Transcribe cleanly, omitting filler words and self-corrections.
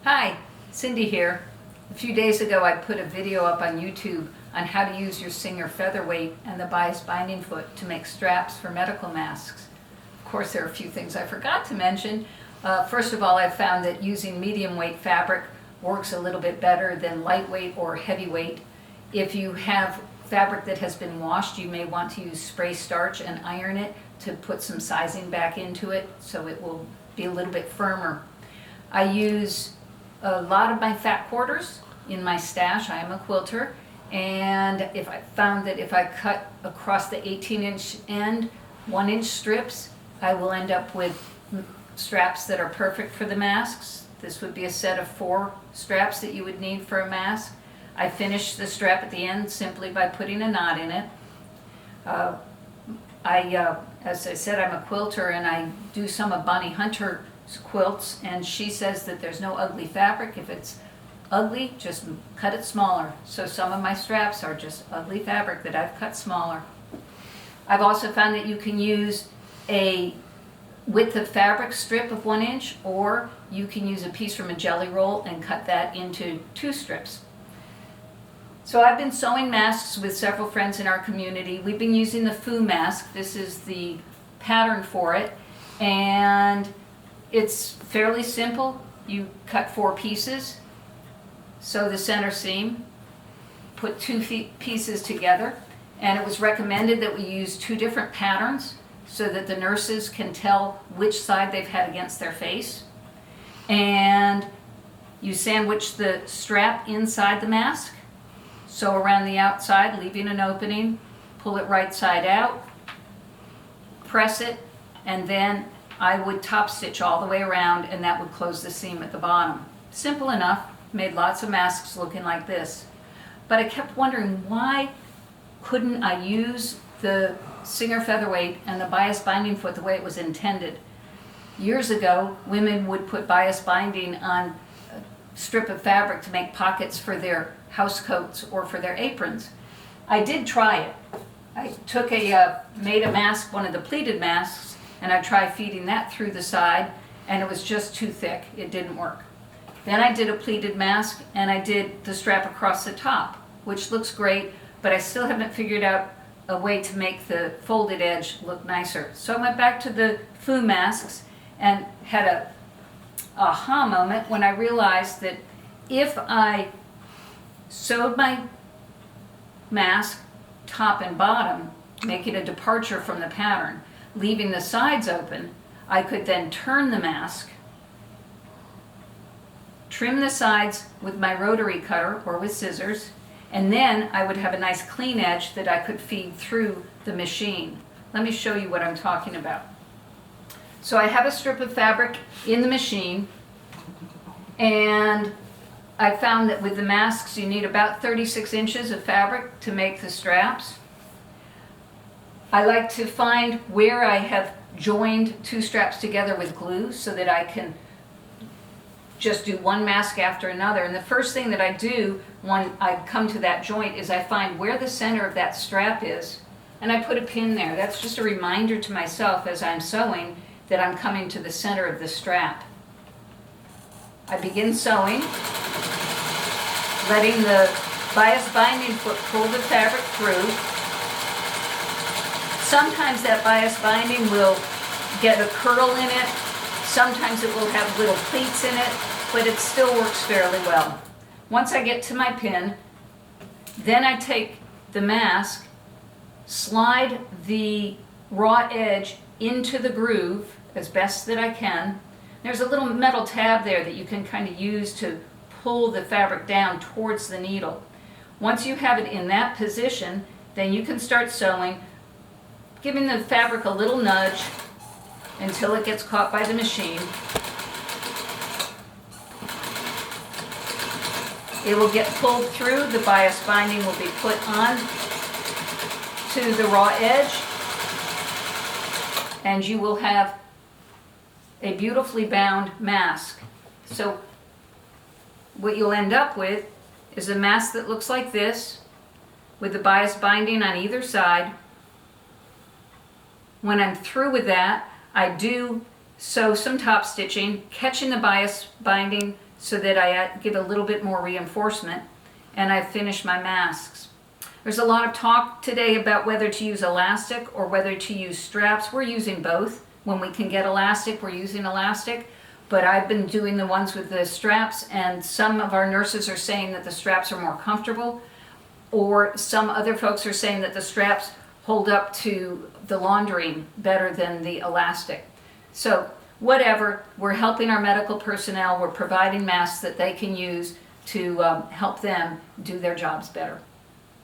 Hi, Cindy here. A few days ago I put a video up on YouTube on how to use your Singer Featherweight and the bias binding foot to make straps for medical masks. Of course, there are a few things I forgot to mention. First of all, I found that using medium weight fabric works a little bit better than lightweight or heavyweight. If you have fabric that has been washed, you may want to use spray starch and iron it to put some sizing back into it so it will be a little bit firmer. I use a lot of my fat quarters in my stash. I am a quilter, and if I found that if I cut across the 18-inch end 1-inch strips, I will end up with straps that are perfect for the masks. This would be a set of 4 straps that you would need for a mask. I finish the strap at the end simply by putting a knot in it. As I said, I'm a quilter, and I do some of Bonnie Hunter's quilts, and she says that there's no ugly fabric. If it's ugly, just cut it smaller. So some of my straps are just ugly fabric that I've cut smaller. I've also found that you can use a width of fabric strip of 1 inch, or you can use a piece from a jelly roll and cut that into 2 strips. So I've been sewing masks with several friends in our community. We've been using the Foo mask. This is the pattern for it, and it's fairly simple. You cut 4 pieces, sew the center seam, put 2 pieces together, and it was recommended that we use 2 different patterns so that the nurses can tell which side they've had against their face. And you sandwich the strap inside the mask, sew around the outside, leaving an opening, pull it right side out, press it, and then I would top stitch all the way around, and that would close the seam at the bottom. Simple enough, made lots of masks looking like this. But I kept wondering, why couldn't I use the Singer Featherweight and the bias binding foot the way it was intended? Years ago, women would put bias binding on a strip of fabric to make pockets for their house coats or for their aprons. I did try it. I took made a mask, one of the pleated masks, and I tried feeding that through the side, and it was just too thick. It didn't work. Then I did a pleated mask, and I did the strap across the top, which looks great, but I still haven't figured out a way to make the folded edge look nicer. So I went back to the Foo masks and had a aha moment when I realized that if I sewed my mask top and bottom, making a departure from the pattern, leaving the sides open, I could then turn the mask, trim the sides with my rotary cutter or with scissors, and then I would have a nice clean edge that I could feed through the machine. Let me show you what I'm talking about. So I have a strip of fabric in the machine, and I found that with the masks you need about 36 inches of fabric to make the straps. I like to find where I have joined 2 straps together with glue so that I can just do one mask after another. And the first thing that I do when I come to that joint is I find where the center of that strap is, and I put a pin there. That's just a reminder to myself as I'm sewing that I'm coming to the center of the strap. I begin sewing, letting the bias binding foot pull the fabric through. Sometimes that bias binding will get a curl in it. Sometimes it will have little pleats in it, but it still works fairly well. Once I get to my pin, then I take the mask, slide the raw edge into the groove as best that I can. There's a little metal tab there that you can kind of use to pull the fabric down towards the needle. Once you have it in that position, then you can start sewing, giving the fabric a little nudge until it gets caught by the machine. It will get pulled through, the bias binding will be put on to the raw edge, and you will have a beautifully bound mask. So what you'll end up with is a mask that looks like this, with the bias binding on either side. When I'm through with that, I do sew some top stitching, catching the bias binding so that I give a little bit more reinforcement, and I finish my masks. There's a lot of talk today about whether to use elastic or whether to use straps. We're using both. When we can get elastic, we're using elastic. But I've been doing the ones with the straps, and some of our nurses are saying that the straps are more comfortable, or some other folks are saying that the straps hold up to the laundering better than the elastic. So whatever, we're helping our medical personnel, we're providing masks that they can use to help them do their jobs better.